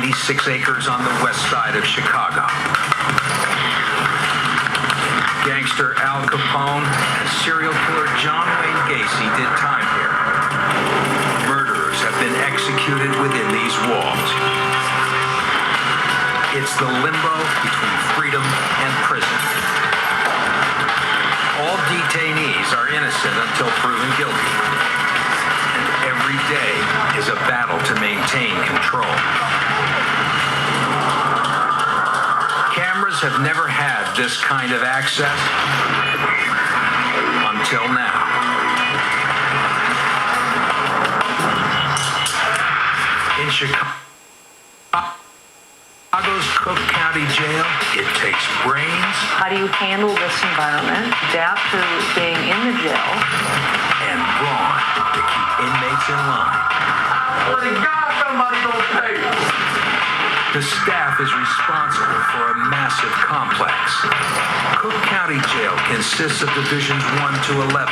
96 acres on the west side of Chicago. Gangster Al Capone and serial killer John Wayne Gacy did time here. Murderers have been executed within these walls. It's the limbo between freedom and prison. All detainees are innocent until proven guilty. And every day is a battle to maintain control. Cameras have never had this kind of access until now. In Chicago's Cook County Jail, it takes brains. How do you handle this environment, adapt to being in the jail? And brawn to keep inmates in line. The staff is responsible for a massive complex. Cook County Jail consists of Divisions 1 to 11.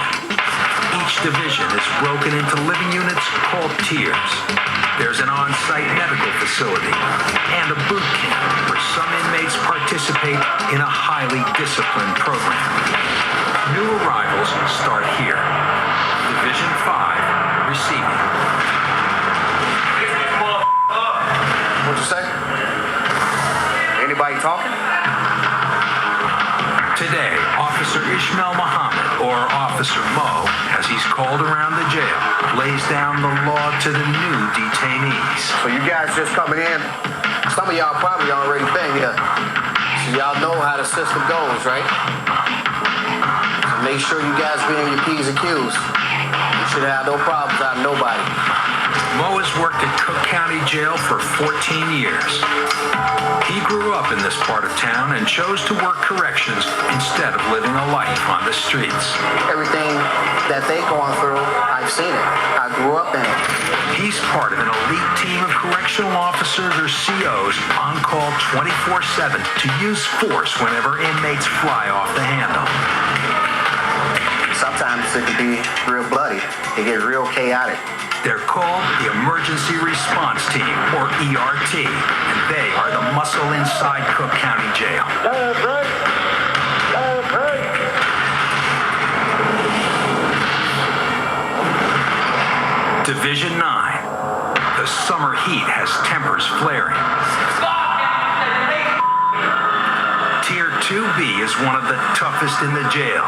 Each division is broken into living units called tiers. There's an on-site medical facility and a boot camp where some inmates participate in a highly disciplined program. New arrivals start here. Division 5, receiving. What'd you say? Anybody talking? Today, Officer Ishmael Muhammad, or Officer Mo, as he's called around the jail, lays down the law to the new detainees. So you guys just coming in, some of y'all probably already been here. So y'all know how the system goes, right? So make sure you guys be on your P's and Q's. You should have no problems out of nobody. Mo has worked at Cook County Jail for 14 years. He grew up in this part of town and chose to work corrections instead of living a life on the streets. Everything that they going through, I've seen it. I grew up in it. He's part of an elite team of correctional officers or COs on call 24/7 to use force whenever inmates fly off the handle. Sometimes it can be real bloody. It gets real chaotic. They're called the Emergency Response Team, or ERT, and they are the muscle inside Cook County Jail. Division 9. The summer heat has tempers flaring. Tier 2B is one of the toughest in the jail,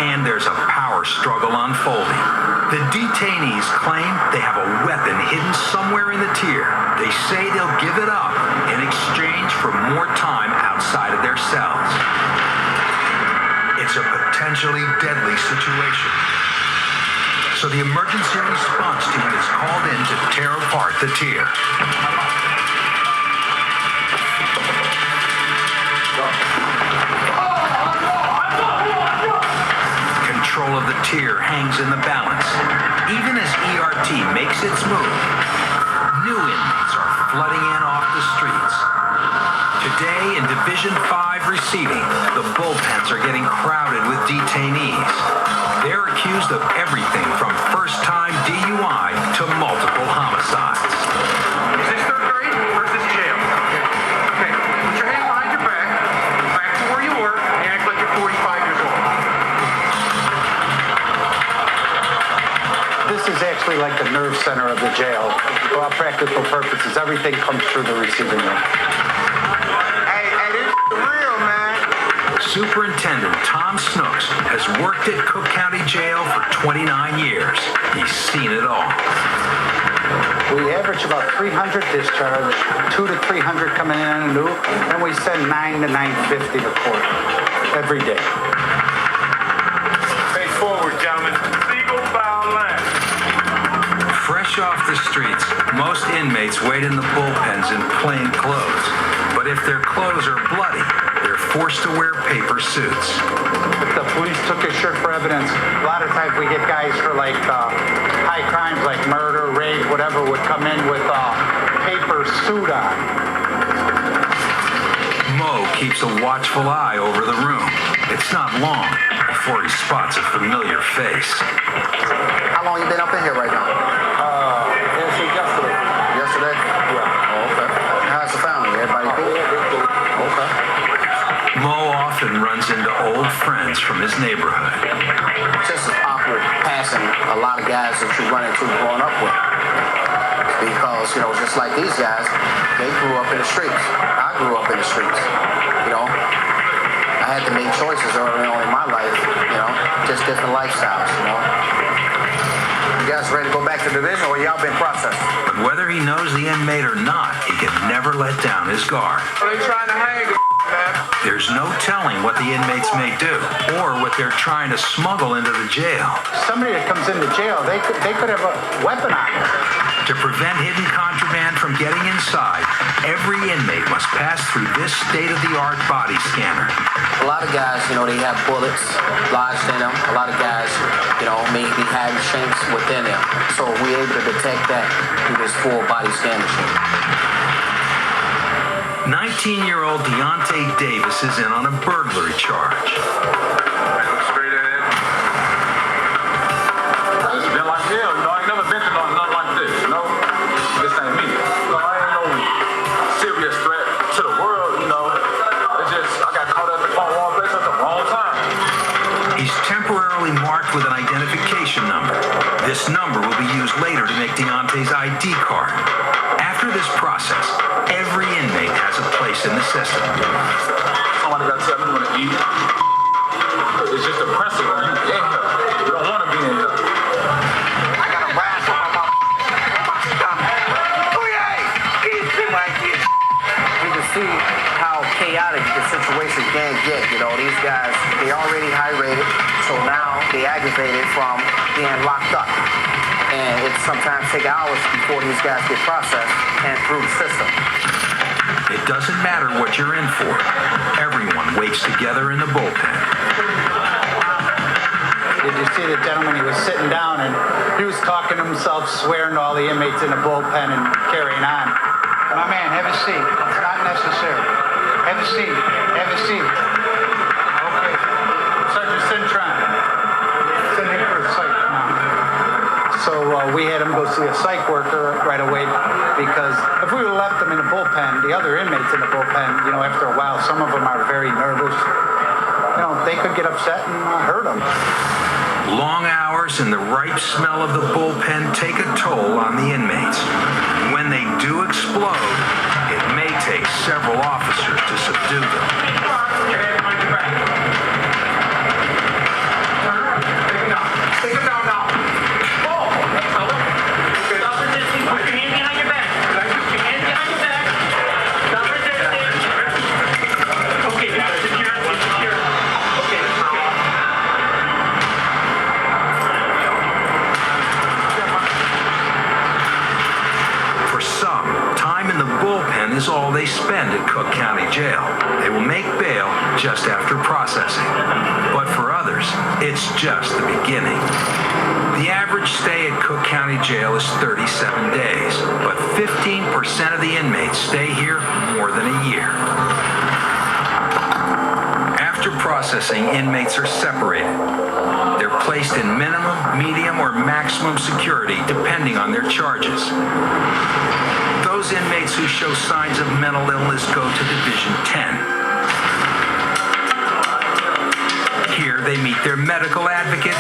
and there's a power struggle unfolding. The detainees claim they have a weapon hidden somewhere in the tier. They say they'll give it up in exchange for more time outside of their cells. It's a potentially deadly situation. So the emergency response team is called in to tear apart the tier. Control of the tier hangs in the balance. Even as ERT makes its move, new inmates are flooding in off the streets. Today in Division 5 receiving, the bullpens are getting crowded with detainees. They're accused of everything from first-time DUI to multiple homicides. Is this third grade or is this jail? Okay. Put your hand behind your back to where you were, and act like you're 45 years old. This is actually like the nerve center of the jail. For all practical purposes, everything comes through the receiving room. Hey, this is real, man. Superintendent Tom Snooks has worked at Cook County Jail for 29 years. He's seen it all. We average about 300 discharge, 200 to 300 coming in new, and we send 9 to 950 to court every day. Face forward, gentlemen. Single file line. Fresh off the streets, most inmates wait in the bullpens in plain clothes. But if their clothes are bloody, they're forced to wear paper suits. If the police took his shirt for evidence, a lot of times we get guys for like high crimes like murder, rape, whatever, would come in with a paper suit on. Mo keeps a watchful eye over the room. It's not long before he spots a familiar face. How long you been up in here right now? Yesterday. Yesterday? Yeah. Oh, okay. friends from his neighborhood. Just as awkward passing a lot of guys that you run into growing up with. Because, just like these guys, they grew up in the streets. I grew up in the streets. I had to make choices early on in my life, just different lifestyles, You guys ready to go back to division, or y'all been processed? But whether he knows the inmate or not, he can never let down his guard. They trying to hang him, man. There's no telling what the inmates may do or what they're trying to smuggle into the jail. Somebody that comes into jail, they could have a weapon on them. To prevent hidden contraband from getting inside, every inmate must pass through this state-of-the-art body scanner. A lot of guys, they have bullets lodged in them. A lot of guys, maybe having shanks within them. So we're able to detect that through this full body scan machine. 19-year-old Deontay Davis is in on a burglary charge. Look straight ahead. It's been like hell, I ain't never been to nothing like this, This ain't me. I ain't no serious threat to the world, It's just, I got caught at the wrong place at the wrong time. He's temporarily marked with an identification number. This number will be used later to make Deontay's ID card. After this process, every inmate has a place in the system. Somebody got to tell me when to eat. It's just a principle. You in here. You don't want to be in here. I got a rash on my stomach. You can see how chaotic the situation can get. These guys, they already high rated, so now they aggravated from being locked up. And it sometimes take hours before these guys get processed and through the system. It doesn't matter what you're in for. Everyone waits together in the bullpen. Did you see the gentleman? He was sitting down and he was talking to himself, swearing to all the inmates in the bullpen and carrying on. My man, have a seat. It's not necessary. Have a seat. Have a seat. Okay. Sergeant Cintron. Send him for a psych now. So we had him go see a psych worker right away because if we would have left them in the bullpen, the other inmates in the bullpen, after a while, some of them are very nervous. They could get upset and hurt them. Long hours and the ripe smell of the bullpen take a toll on the inmates. When they do explode, it may take several officers to subdue them. Take him down now. Whoa. Stop resisting. Put your hand behind your back. Put your hand behind your back. Stop resisting. Okay, secure. Okay. For some, time in the bullpen is all they spend at Cook County Jail. They will make bail just after processing. But for others, it's just the beginning. The average stay at Cook County Jail is 37 days, but 15% of the inmates stay here more than a year. After processing, inmates are separated. They're placed in minimum, medium, or maximum security, depending on their charges. Those inmates who show signs of mental illness go to Division 10. Here they meet their medical advocate,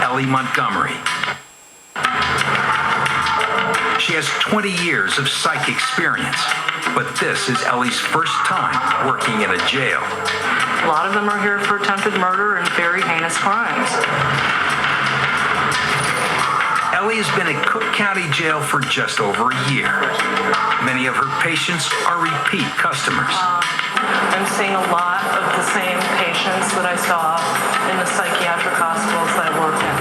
Ellie Montgomery. She has 20 years of psych experience, but this is Ellie's first time working in a jail. A lot of them are here for attempted murder and very heinous crimes. Ellie has been at Cook County Jail for just over a year. Many of her patients are repeat customers. I'm seeing a lot of the same patients that I saw in the psychiatric hospitals that I worked in.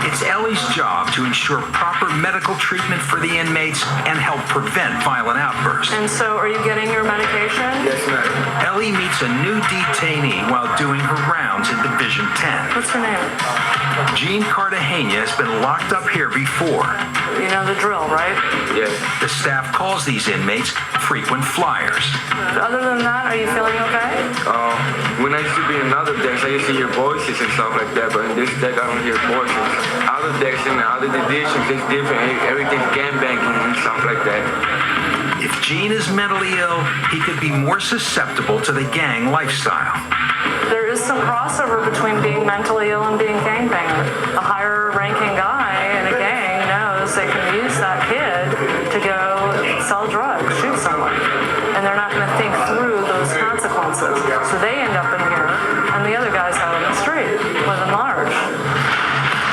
It's Ellie's job to ensure proper medical treatment for the inmates and help prevent violent outbursts. And so, are you getting your medication? Yes, ma'am. Ellie meets a new detainee while doing her rounds in Division 10. What's her name? Jean Cartagena has been locked up here before. You know the drill, right? Yes. The staff calls these inmates frequent flyers. Other than that, are you feeling okay? When I used to be in other decks, I used to hear voices and stuff like that, but in this deck, I don't hear voices. Other decks and other divisions, it's different. Everything's gangbanging and stuff like that. If Gene is mentally ill, he could be more susceptible to the gang lifestyle. There there is some crossover between being mentally ill and being gangbanger. A higher